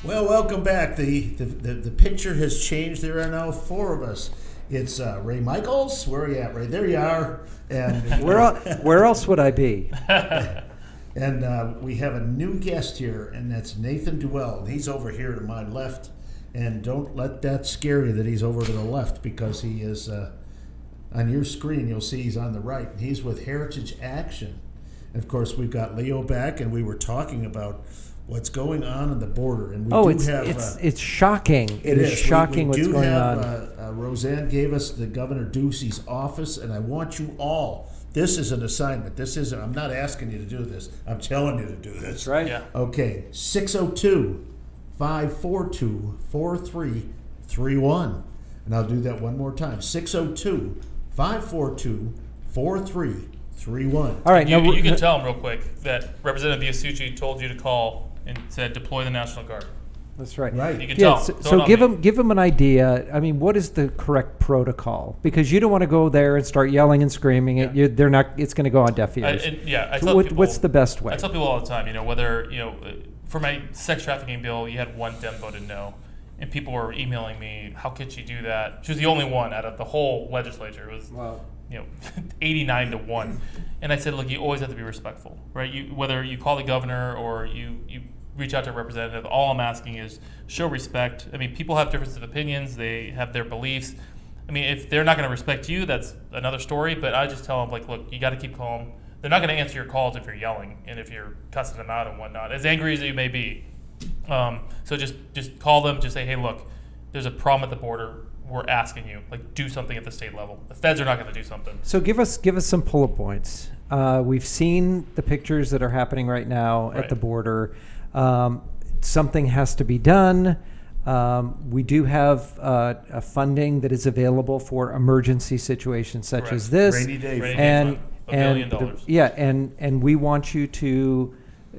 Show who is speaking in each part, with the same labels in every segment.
Speaker 1: Well, welcome back. The picture has changed. There are now four of us. It's Ray Michaels. Where are you at, Ray? There you are. And
Speaker 2: Where else would I be?
Speaker 1: and we have a new guest here, and that's Nathan Duell. He's over here to my left. And don't let that scare you that he's over to the left, because he is on your screen. You'll see he's on the right. He's with Heritage Action. And of course, we've got Leo back, and we were talking about what's going on the border. And we
Speaker 2: it's shocking. It is shocking what's going on.
Speaker 1: Roseanne gave us the Governor Ducey's office, and I want you all. This is an assignment. This isn't. I'm not asking you to do this. I'm telling you to do this.
Speaker 2: That's right.
Speaker 3: Yeah.
Speaker 1: Okay. 602-542-4331. And I'll do that one more time. 602-542-4331.
Speaker 2: All right.
Speaker 3: You can tell him real quick that Representative Biasucci told you to call and said deploy the National Guard.
Speaker 2: That's right.
Speaker 1: Right.
Speaker 3: You can
Speaker 2: Yeah,
Speaker 3: tell him.
Speaker 2: so give him an idea. I mean, what is the correct protocol? Because you don't want to go there and start yelling and screaming.
Speaker 3: Yeah.
Speaker 2: They're not. It's going to go on deaf ears.
Speaker 3: I
Speaker 2: So
Speaker 3: tell people,
Speaker 2: what's the best way?
Speaker 3: I tell people all the time, whether, for my sex trafficking bill, you had one Dem voted no. And people were emailing me, how could she do that? She was the only one out of the whole legislature. It was, 89-1. And I said, look, you always have to be respectful, right? Whether you call the governor or you reach out to a representative, all I'm asking is show respect. I mean, people have different opinions. They have their beliefs. I mean, if they're not going to respect you, that's another story. But I just tell them, like, look, you got to keep calm. They're not going to answer your calls if you're yelling and if you're cussing them out and whatnot, as angry as you may be. So just call them. Just say, hey, look, there's a problem at the border. We're asking you, like, do something at the state level. The feds are not going to do something.
Speaker 2: So give us some bullet points. We've seen the pictures that are happening right now at the border. Something has to be done. We do have a funding that is available for emergency situations such as this.
Speaker 1: Rainy day
Speaker 3: fund. $1 billion.
Speaker 2: And we want you to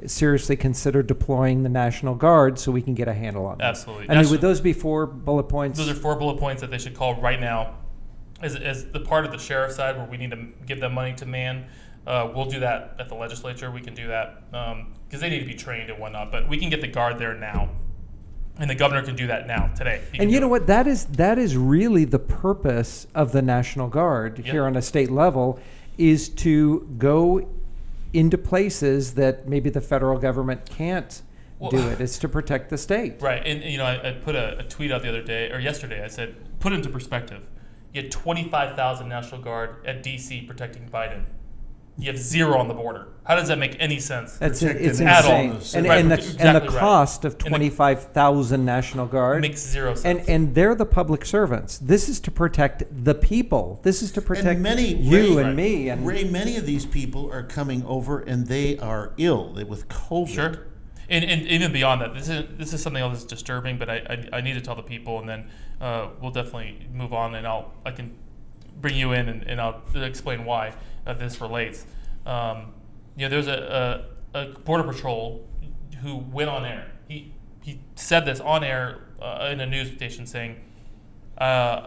Speaker 2: seriously consider deploying the National Guard so we can get a handle on this.
Speaker 3: Absolutely.
Speaker 2: I mean, would those be 4 bullet points?
Speaker 3: Those are 4 bullet points that they should call right now. As the part of the sheriff's side where we need to give them money to man, we'll do that at the legislature. We can do that because they need to be trained and whatnot. But we can get the Guard there now. And the governor can do that now, today.
Speaker 2: And you know what? That is really the purpose of the National Guard here on a state level, is to go into places that maybe the federal government can't do it. It's to protect the state.
Speaker 3: Right. And, I put a tweet out the other day, or yesterday. I said, put it into perspective. You had 25,000 National Guard at D.C. protecting Biden. You have 0 on the border. How does that make any sense?
Speaker 2: It's
Speaker 3: insane.
Speaker 2: And the cost of 25,000 National Guard
Speaker 3: makes 0 sense.
Speaker 2: And they're the public servants. This is to protect the people. This is to protect you and me. And
Speaker 1: Ray, many of these people are coming over and they are ill with COVID.
Speaker 3: Sure. And even beyond that, this is something else that's disturbing, but I need to tell the people, and then we'll definitely move on, and I can bring you in and I'll explain why this relates. There's a Border Patrol who went on air. He said this on air in a news station, saying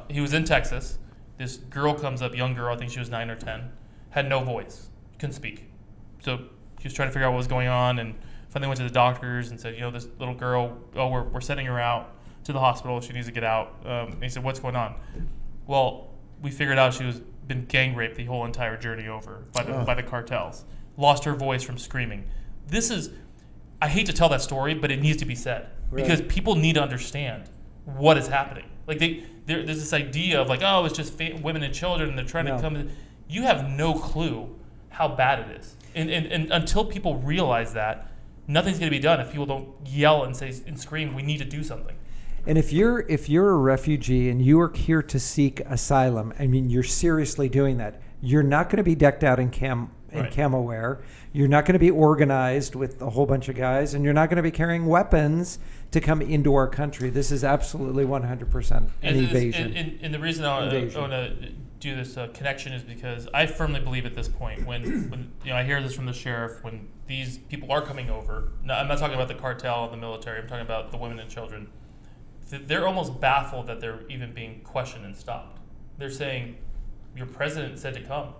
Speaker 3: he was in Texas. This girl comes up, young girl, I think she was 9 or 10, had no voice, couldn't speak. So he was trying to figure out what was going on, and finally went to the doctors and said, this little girl, we're sending her out to the hospital. She needs to get out. And he said, what's going on? Well, we figured out she was been gang raped the whole entire journey over by the cartels. Lost her voice from screaming. I hate to tell that story, but it needs to be said because people need to understand what is happening. Like there's this idea of it's just women and children, and they're trying to come in. You have no clue how bad it is, and until people realize that, nothing's going to be done if people don't yell and say and scream, we need to do something.
Speaker 2: And if you're a refugee and you are here to seek asylum, I mean, you're seriously doing that. You're not going to be decked out in camo wear. You're not going to be organized with a whole bunch of guys, and you're not going to be carrying weapons to come into our country. This is absolutely 100% an invasion.
Speaker 3: And the reason I want to do this connection is because I firmly believe at this point, when I hear this from the sheriff, when these people are coming over, I'm not talking about the cartel and the military, I'm talking about the women and children. They're almost baffled that they're even being questioned and stopped. They're saying, your president said to come.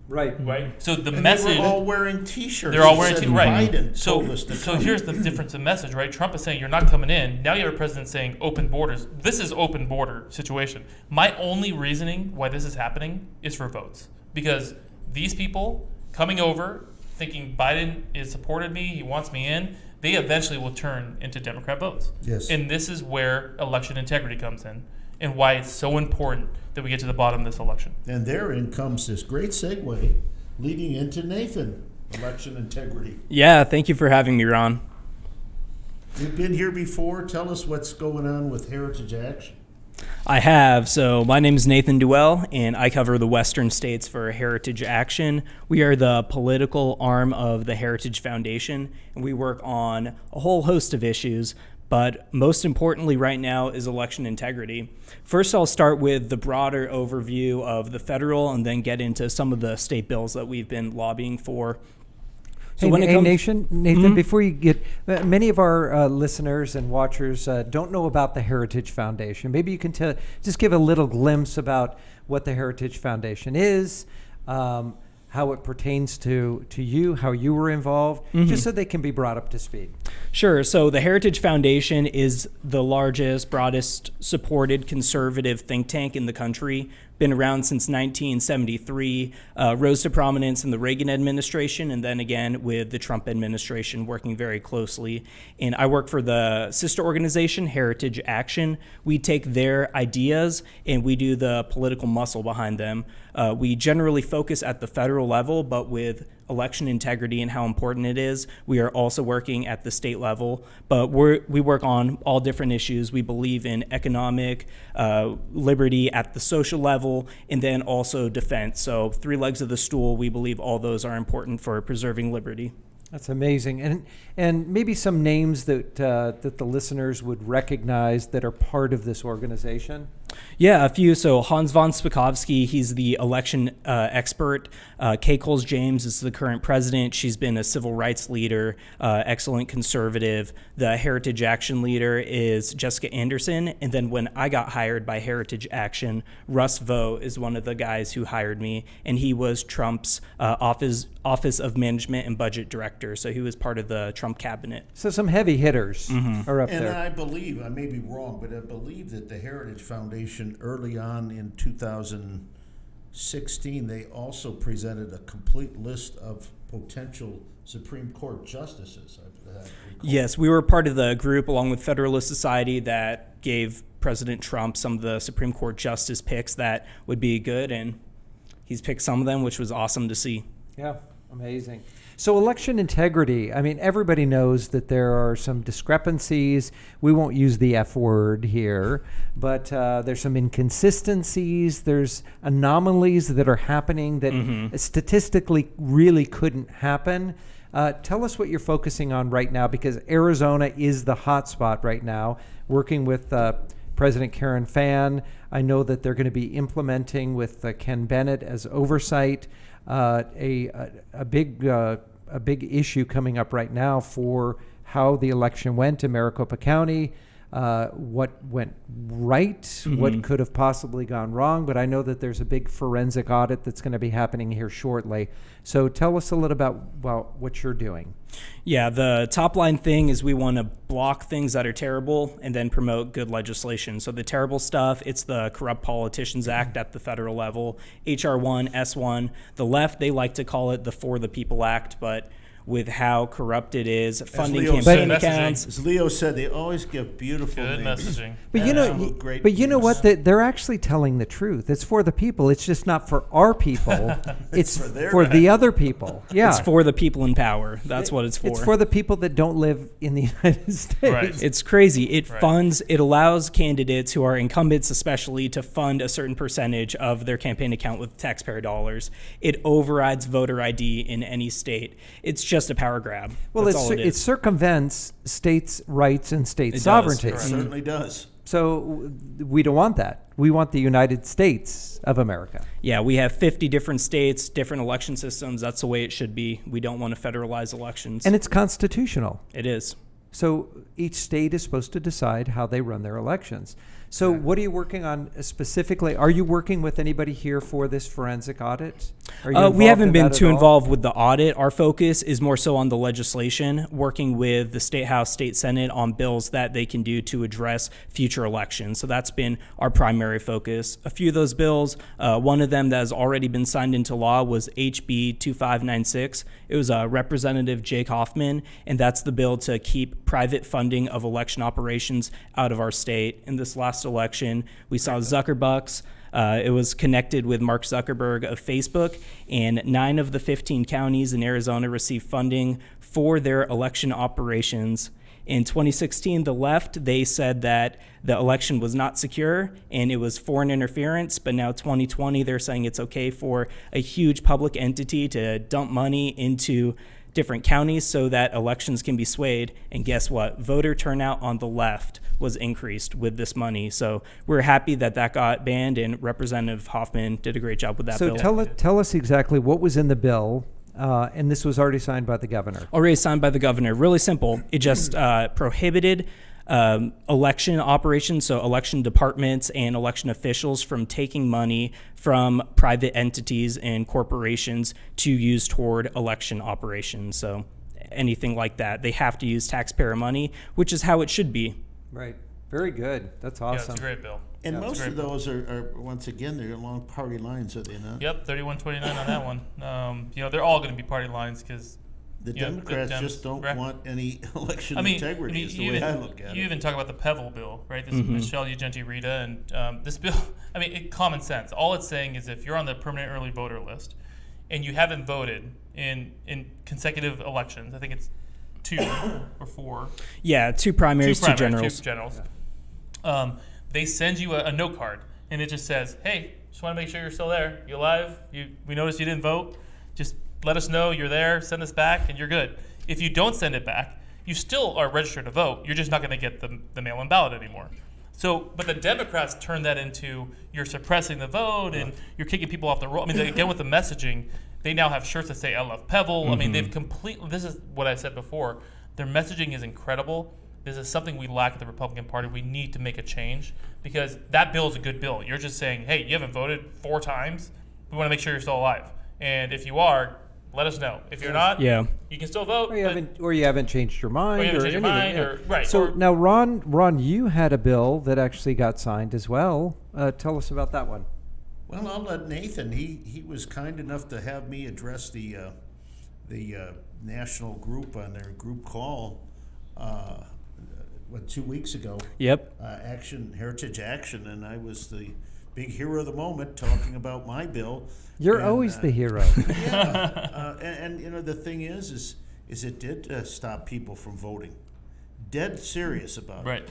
Speaker 2: Right.
Speaker 3: Right. So the
Speaker 1: And
Speaker 3: message.
Speaker 1: they were all wearing T-shirts.
Speaker 3: They're all
Speaker 1: that
Speaker 3: wearing
Speaker 1: said
Speaker 3: right.
Speaker 1: Biden
Speaker 3: So,
Speaker 1: told us to
Speaker 3: so
Speaker 1: come.
Speaker 3: here's the difference in message, right? Trump is saying you're not coming in. Now you have a president saying open borders. This is open border situation. My only reasoning why this is happening is for votes, because these people coming over thinking Biden is supported me, he wants me in, they eventually will turn into Democrat votes.
Speaker 1: Yes.
Speaker 3: And this is where election integrity comes in, and why it's so important that we get to the bottom of this election.
Speaker 1: And therein comes this great segue leading into Nathan, election integrity.
Speaker 4: Yeah, thank you for having me, Ron.
Speaker 1: You've been here before. Tell us what's going on with Heritage Action.
Speaker 4: I have. So my name is Nathan Duell, and I cover the Western states for Heritage Action. We are the political arm of the Heritage Foundation, and we work on a whole host of issues. But most importantly right now is election integrity. First, I'll start with the broader overview of the federal and then get into some of the state bills that we've been lobbying for. So
Speaker 2: Nathan, before you get, many of our listeners and watchers don't know about the Heritage Foundation. Maybe you can just give a little glimpse about what the Heritage Foundation is, how it pertains to you, how you were involved, just so they can be brought up to speed.
Speaker 4: Sure. So the Heritage Foundation is the largest, broadest supported conservative think tank in the country. Been around since 1973, rose to prominence in the Reagan administration and then again with the Trump administration, working very closely. And I work for the sister organization, Heritage Action. We take their ideas and we do the political muscle behind them. We generally focus at the federal level, but with election integrity and how important it is, we are also working at the state level. But we work on all different issues. We believe in economic liberty at the social level, and then also defense. So 3 legs of the stool, we believe all those are important for preserving liberty.
Speaker 2: That's amazing. And maybe some names that the listeners would recognize that are part of this organization?
Speaker 4: Yeah, a few. So Hans von Spakovsky, he's the election expert. Kay Coles James is the current president. She's been a civil rights leader, excellent conservative. The Heritage Action leader is Jessica Anderson. And then when I got hired by Heritage Action, Russ Vo is one of the guys who hired me, and he was Trump's Office of Management and Budget Director. So he was part of the Trump cabinet.
Speaker 2: So some heavy hitters are up
Speaker 1: And
Speaker 2: there.
Speaker 1: I believe, I may be wrong, but I believe that the Heritage Foundation early on in 2016, they also presented a complete list of potential Supreme Court justices.
Speaker 4: Yes, we were part of the group along with Federalist Society that gave President Trump some of the Supreme Court justice picks that would be good, and he's picked some of them, which was awesome to see.
Speaker 2: Yeah, amazing. So election integrity, I mean, everybody knows that there are some discrepancies. We won't use the F word here, but there's some inconsistencies. There's anomalies that are happening that statistically really couldn't happen. Tell us what you're focusing on right now, because Arizona is the hot spot right now, working with President Karen Fann. I know that they're going to be implementing with Ken Bennett as oversight a big issue coming up right now for how the election went in Maricopa County, what went right, what could have possibly gone wrong. But I know that there's a big forensic audit that's going to be happening here shortly. So tell us a little about what you're doing.
Speaker 4: Yeah, the top line thing is we want to block things that are terrible and then promote good legislation. So the terrible stuff, it's the Corrupt Politicians Act at the federal level, HR 1, S1. The left, they like to call it the For the People Act, but with how corrupt it is, funding campaign accounts.
Speaker 1: As Leo said, they always give beautiful
Speaker 3: Good
Speaker 1: names.
Speaker 3: messaging.
Speaker 2: But you know what? They're actually telling the truth. It's for the people. It's just not for our people. It's for the other people. Yeah.
Speaker 4: It's for the people in power. That's what it's for.
Speaker 2: It's for the people that don't live in the United States.
Speaker 3: Right.
Speaker 4: It's crazy. It funds, it allows candidates who are incumbents especially to fund a certain percentage of their campaign account with taxpayer dollars. It overrides voter ID in any state. It's just a power grab.
Speaker 2: Well,
Speaker 4: That's all it
Speaker 2: it
Speaker 4: is.
Speaker 2: circumvents states' rights and state
Speaker 4: It does.
Speaker 2: sovereignty.
Speaker 1: It certainly does.
Speaker 2: So we don't want that. We want the United States of America.
Speaker 4: Yeah, we have 50 different states, different election systems. That's the way it should be. We don't want to federalize elections.
Speaker 2: And it's constitutional.
Speaker 4: It is.
Speaker 2: So each state is supposed to decide how they run their elections. So what are you working on specifically? Are you working with anybody here for this forensic audit? Are you
Speaker 4: We haven't
Speaker 2: involved in
Speaker 4: been
Speaker 2: that
Speaker 4: too
Speaker 2: at all?
Speaker 4: involved with the audit. Our focus is more so on the legislation, working with the State House, State Senate on bills that they can do to address future elections. So that's been our primary focus. A few of those bills, one of them that has already been signed into law was HB 2596. It was Representative Jake Hoffman, and that's the bill to keep private funding of election operations out of our state. In this last election, we saw Zuckerbucks. It was connected with Mark Zuckerberg of Facebook, and 9 of the 15 counties in Arizona received funding for their election operations. In 2016, the left, they said that the election was not secure and it was foreign interference, but now 2020, they're saying it's okay for a huge public entity to dump money into different counties so that elections can be swayed. And guess what? Voter turnout on the left was increased with this money. So we're happy that that got banned, and Representative Hoffman did a great job with that
Speaker 2: So
Speaker 4: bill.
Speaker 2: tell us exactly what was in the bill, and this was already signed by the governor.
Speaker 4: Already signed by the governor. Really simple. It just prohibited election operations, so election departments and election officials from taking money from private entities and corporations to use toward election operations. So anything like that, they have to use taxpayer money, which is how it should be.
Speaker 2: Right. Very good. That's
Speaker 3: Yeah,
Speaker 2: awesome.
Speaker 3: it's a great bill.
Speaker 1: And
Speaker 3: Yeah, it's a
Speaker 1: most
Speaker 3: great
Speaker 1: of
Speaker 3: bill.
Speaker 1: those are once again, they're along party lines, are they not?
Speaker 3: Yep, 31-29 on that one. They're all going to be party lines because
Speaker 1: The
Speaker 3: Yeah, the
Speaker 1: Democrats
Speaker 3: Dems-
Speaker 1: just don't
Speaker 3: right.
Speaker 1: want any election
Speaker 3: I mean,
Speaker 1: integrity, is the way I look at
Speaker 3: you
Speaker 1: it.
Speaker 3: even talk about the Pebble bill, right? This is Michelle Ugenti-Rita, and this bill. I mean, common sense. All it's saying is if you're on the permanent early voter list and you haven't voted in consecutive elections, I think it's 2 or 4.
Speaker 4: Yeah, two primaries, two generals.
Speaker 3: Two generals. They send you a note card, and it just says, "Hey, just want to make sure you're still there. You alive? We noticed you didn't vote. Just let us know you're there. Send us back, and you're good." If you don't send it back, you still are registered to vote. You're just not going to get the mail-in ballot anymore. So, but the Democrats turn that into you're suppressing the vote and you're kicking people off the roll. I mean, again, with the messaging, they now have shirts that say "I love Pebble." I mean, they've completely. This is what I said before. Their messaging is incredible. This is something we lack at the Republican Party. We need to make a change because that bill is a good bill. You're just saying, hey, you haven't voted 4 times. We want to make sure you're still alive. And if you are, let us know. If you're not, you can still vote.
Speaker 2: Or you haven't changed your mind.
Speaker 3: Or you haven't changed your
Speaker 2: anything,
Speaker 3: mind, right.
Speaker 2: So
Speaker 3: or-
Speaker 2: now, Ron, you had a bill that actually got signed as well. Tell us about that one.
Speaker 1: Well, I'll let Nathan. He was kind enough to have me address the national group on their group call. 2 weeks ago?
Speaker 4: Yep.
Speaker 1: Heritage Action, and I was the big hero of the moment talking about my bill.
Speaker 2: You're
Speaker 1: And,
Speaker 2: always the hero.
Speaker 1: Yeah, and you know the thing is it did stop people from voting. Dead serious about it.
Speaker 3: Right.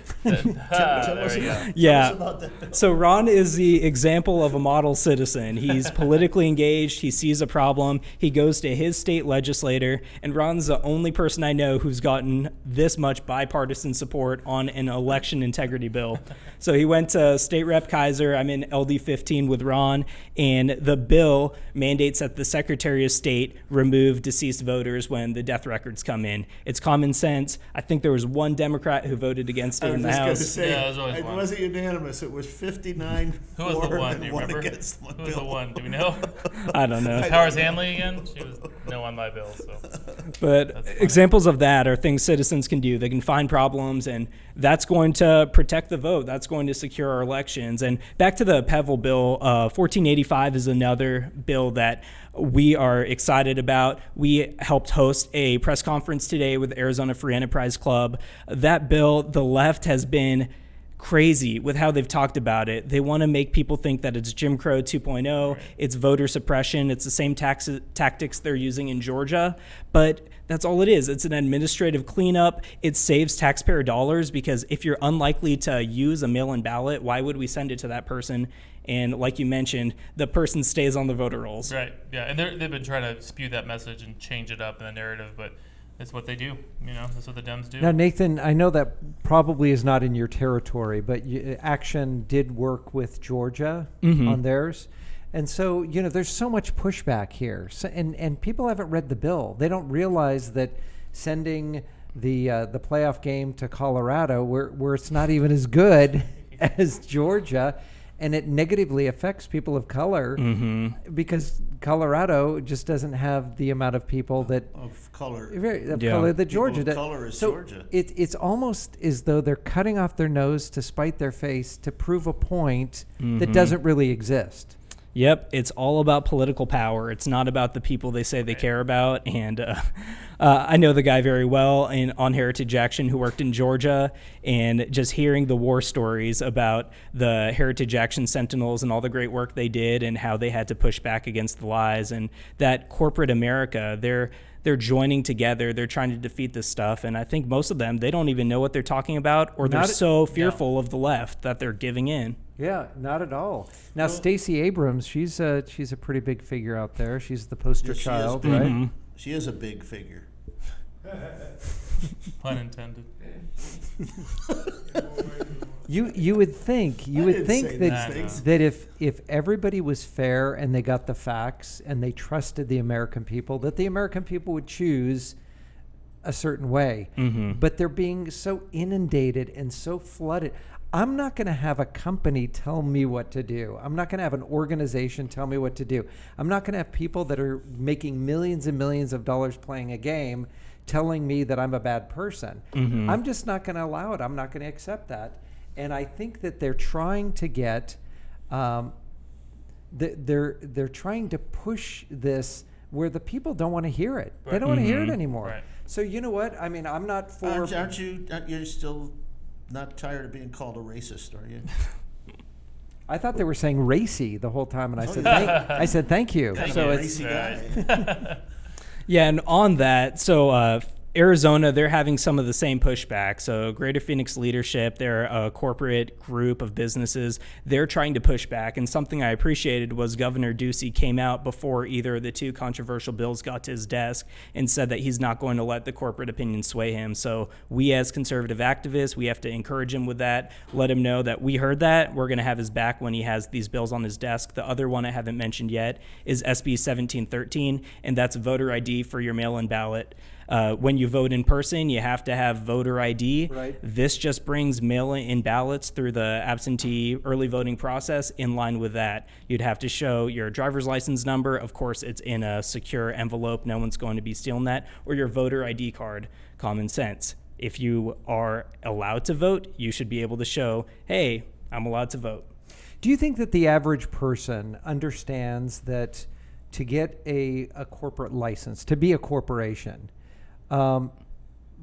Speaker 1: Tell us
Speaker 4: Yeah.
Speaker 1: about that bill.
Speaker 4: So Ron is the example of a model citizen. He's politically engaged. He sees a problem. He goes to his state legislator, and Ron's the only person I know who's gotten this much bipartisan support on an election integrity bill. So he went to State Rep Kaiser. I'm in LD 15 with Ron, and the bill mandates that the Secretary of State remove deceased voters when the death records come in. It's common sense. I think there was one Democrat who voted against it
Speaker 1: I
Speaker 4: in
Speaker 1: was
Speaker 4: the
Speaker 1: just going to
Speaker 4: House.
Speaker 1: say,
Speaker 3: Yeah, it was always
Speaker 1: it
Speaker 3: one.
Speaker 1: wasn't unanimous. It was 59
Speaker 3: Who was the
Speaker 1: for
Speaker 3: one?
Speaker 1: and
Speaker 3: Do you
Speaker 1: 1
Speaker 3: remember?
Speaker 1: against one
Speaker 3: Who was the
Speaker 1: bill.
Speaker 3: one? Do we know?
Speaker 4: I don't know.
Speaker 3: Powers Hanley again? She was no on my bill. So
Speaker 4: But
Speaker 3: That's funny.
Speaker 4: examples of that are things citizens can do. They can find problems, and that's going to protect the vote. That's going to secure our elections. And back to the Pebble bill, 1485 is another bill that we are excited about. We helped host a press conference today with Arizona Free Enterprise Club. That bill, the left has been crazy with how they've talked about it. They want to make people think that it's Jim Crow 2.0, it's voter suppression, it's the same tactics they're using in Georgia, but that's all it is. It's an administrative cleanup. It saves taxpayer dollars because if you're unlikely to use a mail-in ballot, why would we send it to that person? And like you mentioned, the person stays on the voter rolls.
Speaker 3: right, yeah, and they've been trying to spew that message and change it up in the narrative, but it's what they do. You know, that's what the Dems do.
Speaker 2: Now, Nathan, I know that probably is not in your territory, but Action did work with Georgia on theirs. And so, you know, there's so much pushback here. So, and people haven't read the bill. They don't realize that sending the playoff game to Colorado, where it's not even as good as Georgia, and it negatively affects people of color because Colorado just doesn't have the amount of people that
Speaker 1: Of color.
Speaker 2: color that Georgia
Speaker 1: People of
Speaker 2: does.
Speaker 1: color is
Speaker 2: So
Speaker 1: Georgia.
Speaker 2: it's almost as though they're cutting off their nose to spite their face to prove a point that doesn't really exist.
Speaker 4: Yep, it's all about political power. It's not about the people they say they care about. And I know the guy very well on Heritage Action who worked in Georgia, and just hearing the war stories about the Heritage Action Sentinels and all the great work they did and how they had to push back against the lies, and that corporate America, they're joining together. They're trying to defeat this stuff. And I think most of them, they don't even know what they're talking about, or they're so fearful of the left that they're giving in.
Speaker 2: Yeah, not at all. Now, Stacey Abrams, she's a pretty big figure out there. She's the poster
Speaker 1: Yes, she is
Speaker 2: child,
Speaker 1: big.
Speaker 2: right?
Speaker 1: She is a big figure.
Speaker 3: Pun intended.
Speaker 2: You would think
Speaker 1: didn't say
Speaker 2: that
Speaker 1: those things.
Speaker 2: that if everybody was fair and they got the facts and they trusted the American people, that the American people would choose a certain way. But they're being so inundated and so flooded. I'm not going to have a company tell me what to do. I'm not going to have an organization tell me what to do. I'm not going to have people that are making millions and millions of dollars playing a game telling me that I'm a bad person. I'm just not going to allow it. I'm not going to accept that. And I think that they're trying to get, they're trying to push this where the people don't want to hear it. They don't want to hear it anymore.
Speaker 3: Right.
Speaker 2: So you know what? I mean, I'm not for.
Speaker 1: Aren't you still not tired of being called a racist, are you?
Speaker 2: I thought they were saying racy the whole time, and I said,
Speaker 1: yeah.
Speaker 2: I said thank you.
Speaker 1: Kind of
Speaker 2: So
Speaker 1: a
Speaker 2: it's
Speaker 1: racy guy.
Speaker 4: Yeah, and on that, so Arizona, they're having some of the same pushback. So Greater Phoenix Leadership, they're a corporate group of businesses. They're trying to push back. And something I appreciated was Governor Ducey came out before either of the two controversial bills got to his desk and said that he's not going to let the corporate opinion sway him. So we as conservative activists, we have to encourage him with that, let him know that we heard that. We're going to have his back when he has these bills on his desk. The other one I haven't mentioned yet is SB 1713, and that's voter ID for your mail-in ballot. When you vote in person, you have to have voter ID.
Speaker 2: Right.
Speaker 4: This just brings mail-in ballots through the absentee early voting process in line with that. You'd have to show your driver's license number. Of course, it's in a secure envelope. No one's going to be stealing that. Or your voter ID card. Common sense. If you are allowed to vote, you should be able to show, hey, I'm allowed to vote.
Speaker 2: do you think that the average person understands that to get a corporate license, to be a corporation,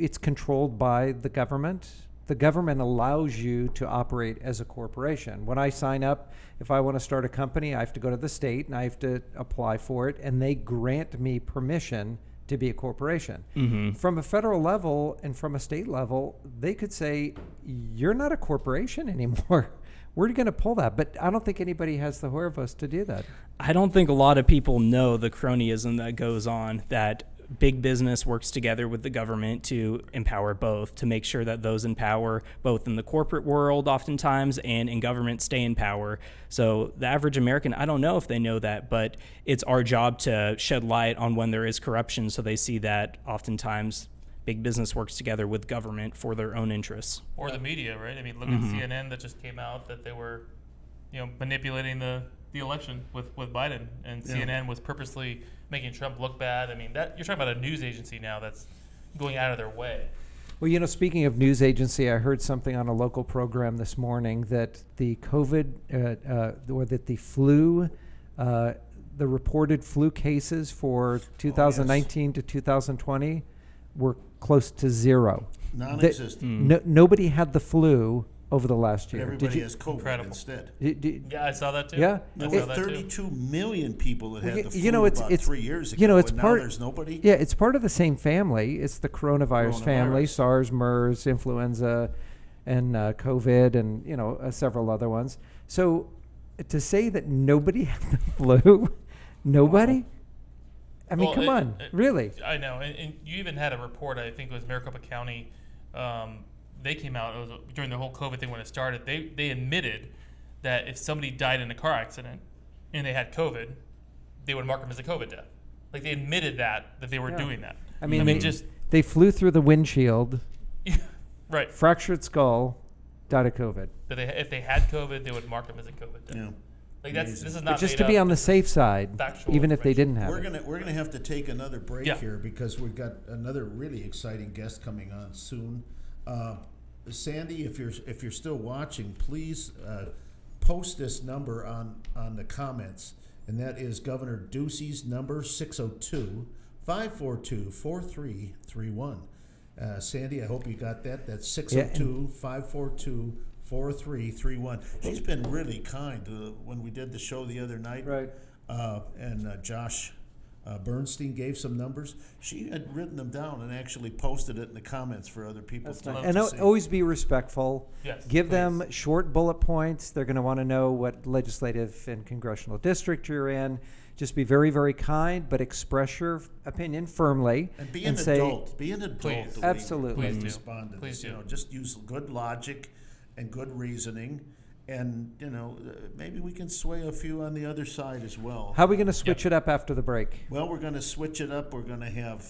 Speaker 2: it's controlled by the government? The government allows you to operate as a corporation. When I sign up, if I want to start a company, I have to go to the state and I have to apply for it, and they grant me permission to be a corporation.
Speaker 4: Mm-hmm.
Speaker 2: From a federal level and from a state level, they could say, you're not a corporation anymore. We're going to pull that. But I don't think anybody has the huevos to do that.
Speaker 4: I don't think a lot of people know the cronyism that goes on, that big business works together with the government to empower both, to make sure that those in power, both in the corporate world oftentimes and in government, stay in power. So the average American, I don't know if they know that, but it's our job to shed light on when there is corruption, so they see that oftentimes big business works together with government for their own interests.
Speaker 3: Or the media, right? I mean, look
Speaker 4: Mm-hmm.
Speaker 3: at CNN that just came out that they were, manipulating the election with Biden, and CNN was purposely making Trump look bad. I mean, that you're talking about a news agency now that's going out of their way.
Speaker 2: Well, speaking of news agency, I heard something on a local program this morning that the COVID, or that the flu, the reported flu cases for 2019 to 2020 were close to zero.
Speaker 1: Non-existent.
Speaker 2: Nobody had the flu over the last year.
Speaker 1: Everybody has COVID
Speaker 3: Incredible.
Speaker 1: instead.
Speaker 3: Yeah, I saw that too.
Speaker 2: Yeah.
Speaker 3: I
Speaker 1: There
Speaker 3: saw
Speaker 1: were
Speaker 3: that too.
Speaker 1: 32 million people that had the flu
Speaker 2: it's
Speaker 1: about 3 years ago,
Speaker 2: it's
Speaker 1: and
Speaker 2: part.
Speaker 1: now there's nobody.
Speaker 2: Yeah, it's part of the same family. It's the coronavirus family: SARS, MERS, influenza, and COVID, and several other ones. So to say that nobody had the flu, nobody. I mean,
Speaker 3: Well,
Speaker 2: come on, really?
Speaker 3: I know, and you even had a report. I think it was Maricopa County. They came out, it was during the whole COVID thing when it started. They admitted that if somebody died in a car accident and they had COVID, they would mark them as a COVID death. Like, they admitted that they were doing that.
Speaker 2: I mean,
Speaker 3: just
Speaker 2: they flew through the windshield,
Speaker 3: right.
Speaker 2: fractured skull, died of COVID.
Speaker 3: That if they had COVID, they would mark them as a COVID death.
Speaker 1: Yeah.
Speaker 3: Like this is not
Speaker 2: But just
Speaker 3: made
Speaker 2: to be
Speaker 3: up.
Speaker 2: on the safe side,
Speaker 3: Factual
Speaker 2: even if they
Speaker 3: information.
Speaker 2: didn't have it.
Speaker 1: We're gonna have to take another break
Speaker 3: Yeah.
Speaker 1: here because we've got another really exciting guest coming on soon. Sandy, if you're still watching, please post this number on the comments, and that is Governor Ducey's number 602-542-4331. Sandy, I hope you got that. That's 602-542-4331. She's been really kind when we did the show the other night.
Speaker 2: Right.
Speaker 1: And Josh Bernstein gave some numbers. She had written them down and actually posted it in the comments for other people to
Speaker 2: And
Speaker 1: see.
Speaker 2: always be respectful.
Speaker 3: Yes,
Speaker 2: Give
Speaker 3: please.
Speaker 2: them short bullet points. They're going to want to know what legislative and congressional district you're in. Just be very, very kind, but express your opinion firmly.
Speaker 1: And be an
Speaker 2: say,
Speaker 1: adult. Be an adult.
Speaker 3: Please.
Speaker 1: the way
Speaker 2: Absolutely.
Speaker 1: you
Speaker 3: Please do.
Speaker 1: respond to
Speaker 3: Please
Speaker 1: this.
Speaker 3: do.
Speaker 1: Just use good logic and good reasoning. And, maybe we can sway a few on the other side as well.
Speaker 2: How are we going to switch it up after the break?
Speaker 1: Well, we're going to switch it up. We're going to have,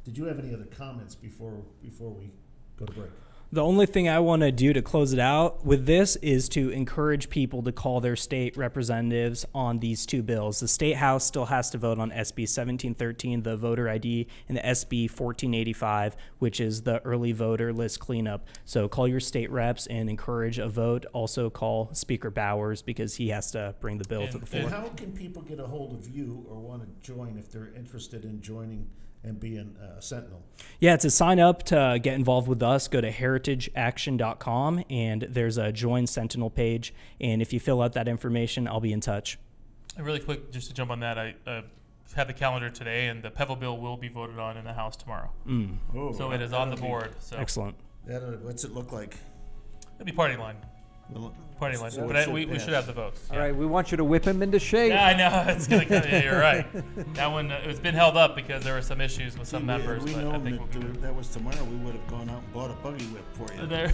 Speaker 1: did you have any other comments before we go to break?
Speaker 4: The only thing I want to do to close it out with this is to encourage people to call their state representatives on these two bills. The State House still has to vote on SB 1713, the voter ID, and the SB 1485, which is the early voter list cleanup. So call your state reps and encourage a vote. Also call Speaker Bowers because he has to bring the bill to the
Speaker 1: And
Speaker 4: floor.
Speaker 1: how can people get a hold of you or want to join if they're interested in joining and being a Sentinel?
Speaker 4: Yeah, to sign up to get involved with us, go to heritageaction.com, and there's a Join Sentinel page. And if you fill out that information, I'll be in touch.
Speaker 3: And really quick, just to jump on that, I had the calendar today, and the Pebble bill will be voted on in the House tomorrow.
Speaker 1: Oh,
Speaker 3: So it is on the board. So
Speaker 4: Excellent.
Speaker 1: What's it look like?
Speaker 3: it'll be party line. Party line.
Speaker 1: So
Speaker 3: But
Speaker 1: it
Speaker 3: we
Speaker 1: pass.
Speaker 3: should have the votes.
Speaker 2: All right, we want you to whip him into shape.
Speaker 3: Yeah, I know. It's gonna come. Yeah, you're right. That one, it's been held up because there were some issues with some members,
Speaker 1: Had we
Speaker 3: but I
Speaker 1: known
Speaker 3: think we'll be
Speaker 1: that,
Speaker 3: good.
Speaker 1: that was tomorrow, we would have gone out and bought a buggy whip for you.
Speaker 3: There.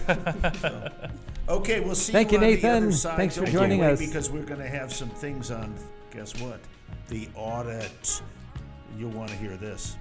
Speaker 1: Okay, we'll see
Speaker 2: Thank
Speaker 1: you
Speaker 2: you,
Speaker 1: on
Speaker 2: Nathan.
Speaker 1: the other side.
Speaker 2: Thanks for
Speaker 1: Don't
Speaker 2: joining
Speaker 1: away
Speaker 2: us.
Speaker 1: Because we're going to have some things on, guess what? The audit. You'll want to hear this.